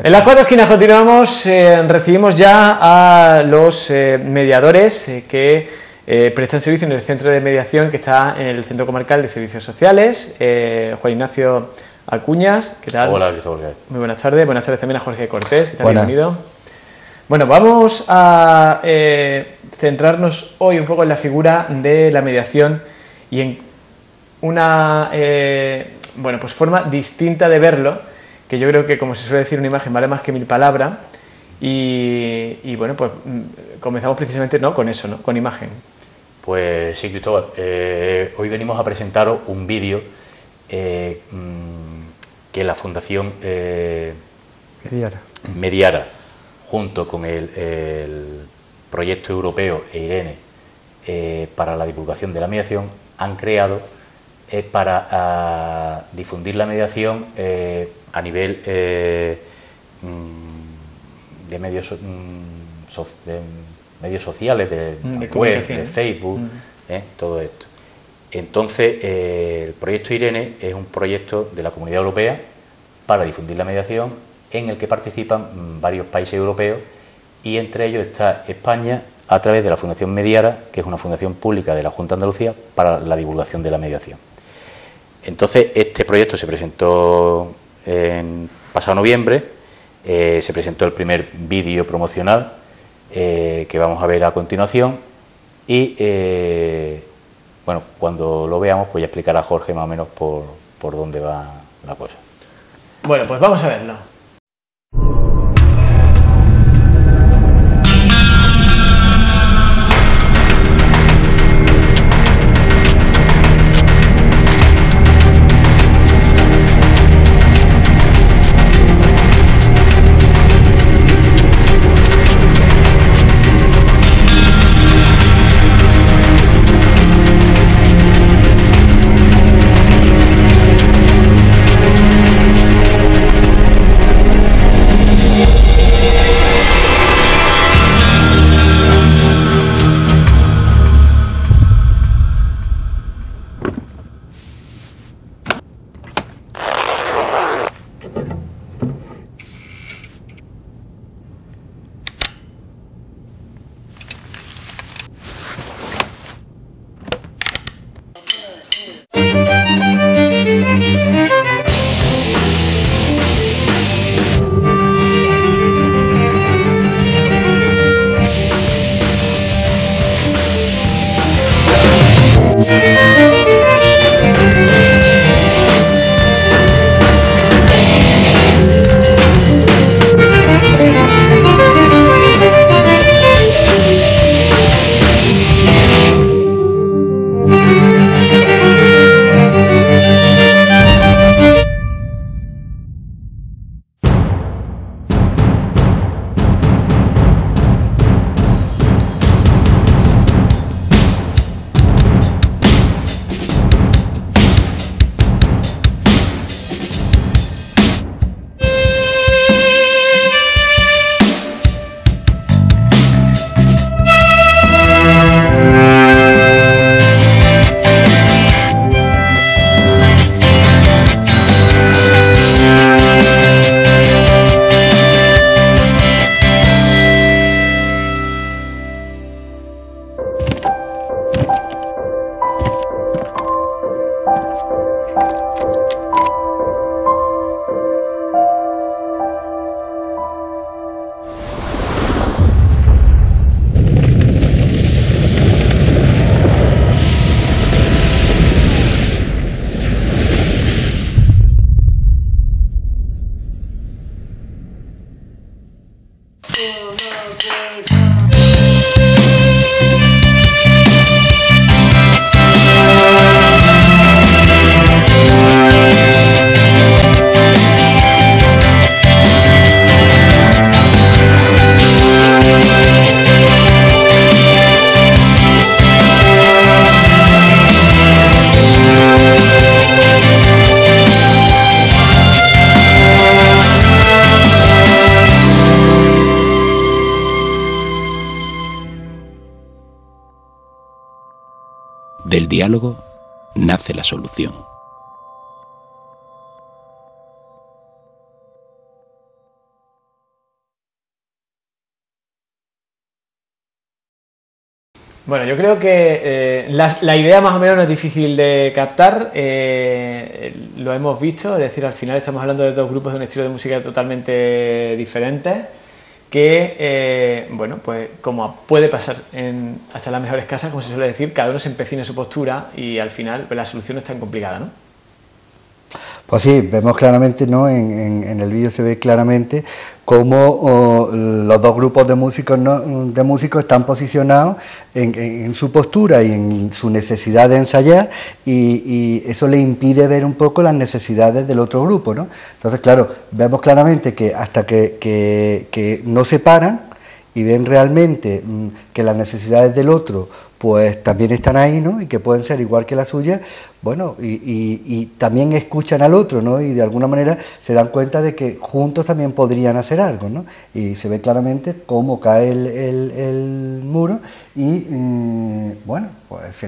En las cuatro esquinas continuamos, recibimos ya a los mediadores que prestan servicio en el centro de mediación que está en el Centro Comarcal de Servicios Sociales. Juan Ignacio Acuñas, ¿qué tal? Hola, Cristóbal. Muy buenas tardes también a Jorge Cortés, ¿qué tal? Buenas. Bienvenido. Bueno, vamos a centrarnos hoy un poco en la figura de la mediación y en una bueno, pues forma distinta de verlo, que yo creo que, como se suele decir, una imagen vale más que 1000 palabras, y bueno, pues comenzamos precisamente con eso, ¿no? Con imagen. Pues sí, Cristóbal, hoy venimos a presentaros un vídeo que la Fundación Mediara, junto con el proyecto europeo EIRENE para la divulgación de la mediación, han creado para difundir la mediación a nivel de medios sociales, de web, de Facebook, todo esto. Entonces, el proyecto EIRENE es un proyecto de la Comunidad Europea para difundir la mediación, en el que participan varios países europeos, y entre ellos está España, a través de la Fundación Mediara, que es una fundación pública de la Junta de Andalucía para la divulgación de la mediación. Entonces, este proyecto se presentó en pasado noviembre, se presentó el primer vídeo promocional que vamos a ver a continuación, y bueno, cuando lo veamos, pues ya explicará Jorge más o menos por dónde va la cosa. Bueno, pues vamos a verlo. Del diálogo nace la solución. Bueno, yo creo que la idea más o menos no es difícil de captar, lo hemos visto, es decir, al final estamos hablando de dos grupos de un estilo de música totalmente diferentes, que, bueno, pues como puede pasar hasta en las mejores casas, como se suele decir, cada uno se empecina en su postura y al final pues, la solución no es tan complicada, ¿no? Pues sí, vemos claramente, ¿no? En el vídeo se ve claramente cómo los dos grupos de músicos, ¿no? Están posicionados en su postura y en su necesidad de ensayar, y eso le impide ver un poco las necesidades del otro grupo, ¿no? Entonces, claro, vemos claramente que hasta que no se paran y ven realmente que las necesidades del otro pues también están ahí, ¿no? Y que pueden ser igual que las suyas, bueno, y también escuchan al otro, ¿no? Y de alguna manera se dan cuenta de que juntos también podrían hacer algo, ¿no? Y se ve claramente cómo cae el muro y, bueno, pues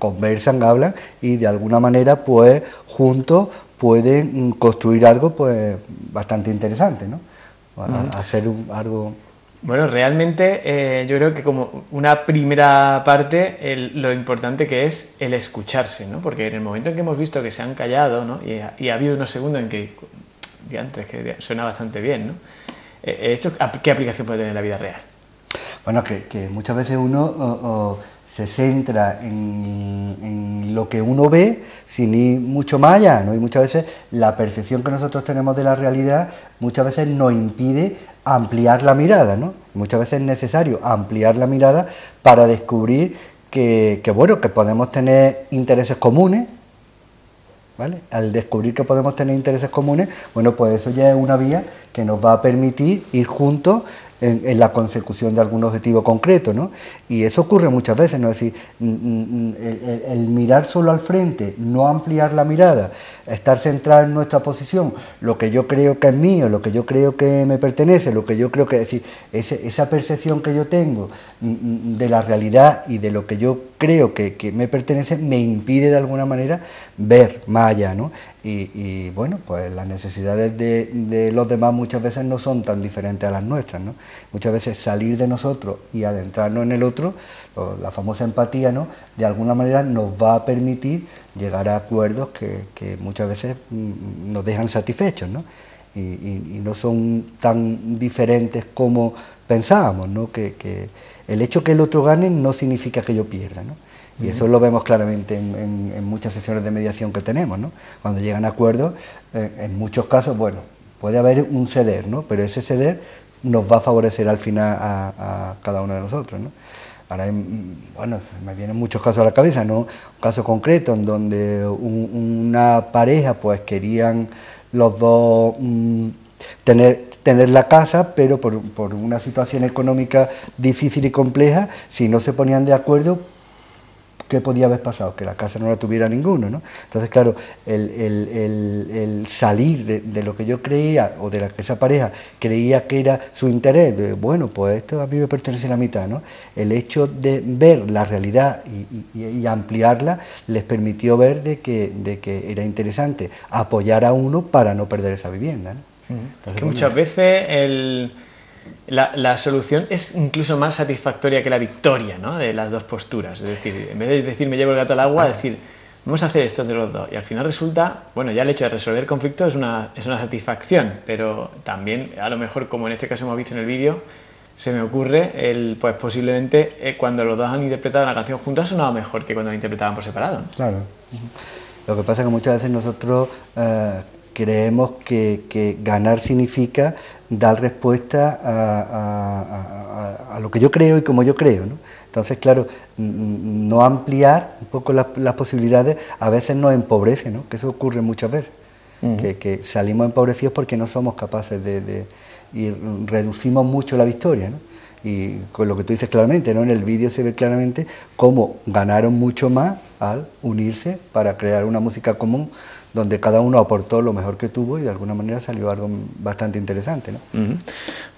conversan, hablan y de alguna manera pues juntos pueden construir algo pues bastante interesante, ¿no? Hacer algo... Bueno, realmente yo creo que como una primera parte lo importante que es el escucharse, ¿no? Porque en el momento en que hemos visto que se han callado, ¿no? y ha habido unos segundos en que, antes que suena bastante bien, ¿no? ¿Esto qué aplicación puede tener en la vida real? Bueno, que muchas veces uno se centra en lo que uno ve sin ir mucho más allá, ¿no? Y muchas veces la percepción que nosotros tenemos de la realidad muchas veces nos impide ampliar la mirada, ¿no? Muchas veces es necesario ampliar la mirada para descubrir que podemos tener intereses comunes, ¿vale? Al descubrir que podemos tener intereses comunes, bueno, pues eso ya es una vía que nos va a permitir ir juntos en la consecución de algún objetivo concreto, ¿no? Y eso ocurre muchas veces, ¿no? Es decir, el mirar solo al frente, no ampliar la mirada, estar centrado en nuestra posición, lo que yo creo que es mío, lo que yo creo que me pertenece, lo que yo creo que... Es decir, esa percepción que yo tengo de la realidad y de lo que yo creo que me pertenece, me impide de alguna manera ver más allá, ¿no? Y bueno, pues las necesidades de los demás muchas veces no son tan diferentes a las nuestras, ¿no? Muchas veces salir de nosotros y adentrarnos en el otro, la famosa empatía, ¿no? De alguna manera nos va a permitir llegar a acuerdos que muchas veces nos dejan satisfechos, ¿no? Y no son tan diferentes como pensábamos, ¿no? Que el hecho que el otro gane no significa que yo pierda, ¿no? Y eso lo vemos claramente en muchas sesiones de mediación que tenemos, ¿no? Cuando llegan a acuerdos, en muchos casos, bueno, puede haber un ceder, ¿no? Pero ese ceder nos va a favorecer al final a cada uno de nosotros, ¿no? Ahora, bueno, me vienen muchos casos a la cabeza, ¿no? Un caso concreto en donde una pareja, pues querían los dos tener la casa, pero por una situación económica difícil y compleja, si no se ponían de acuerdo, ¿qué podía haber pasado? Que la casa no la tuviera ninguno, ¿no? Entonces, claro, el salir de lo que yo creía, o de la que esa pareja creía que era su interés, de, bueno, pues esto a mí me pertenece a la mitad, ¿no? El hecho de ver la realidad y ampliarla les permitió ver de que era interesante apoyar a uno para no perder esa vivienda, ¿no? Entonces, que muchas veces la solución es incluso más satisfactoria que la victoria, ¿no? De las dos posturas. Es decir, en vez de decir me llevo el gato al agua, decir vamos a hacer esto entre los dos. Y al final resulta, bueno, ya el hecho de resolver conflictos es una satisfacción, pero también, a lo mejor, como en este caso hemos visto en el vídeo, se me ocurre, pues posiblemente cuando los dos han interpretado la canción juntos ha sonado mejor que cuando la interpretaban por separado, ¿no? Claro. Lo que pasa es que muchas veces nosotros creemos que ganar significa dar respuesta a lo que yo creo y como yo creo, ¿no? Entonces, claro, no ampliar un poco las posibilidades a veces nos empobrece, ¿no? Que eso ocurre muchas veces, que salimos empobrecidos porque no somos capaces y reducimos mucho la victoria, ¿no? Y con lo que tú dices claramente, ¿no? En el vídeo se ve claramente cómo ganaron mucho más al unirse para crear una música común donde cada uno aportó lo mejor que tuvo y de alguna manera salió algo bastante interesante, ¿no?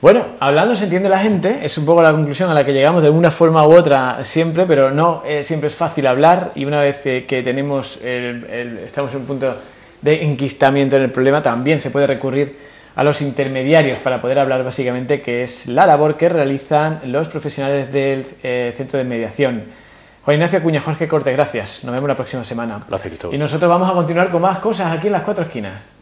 Bueno, hablando se entiende la gente, es un poco la conclusión a la que llegamos de una forma u otra siempre, pero no siempre es fácil hablar, y una vez que tenemos estamos en un punto de enquistamiento en el problema, también se puede recurrir a los intermediarios para poder hablar básicamente qué es la labor que realizan los profesionales del Centro de Mediación. Juan Ignacio Acuña, Jorge Corte, gracias. Nos vemos la próxima semana. Gracias, Cristóbal. Y nosotros vamos a continuar con más cosas aquí en Las Cuatro Esquinas.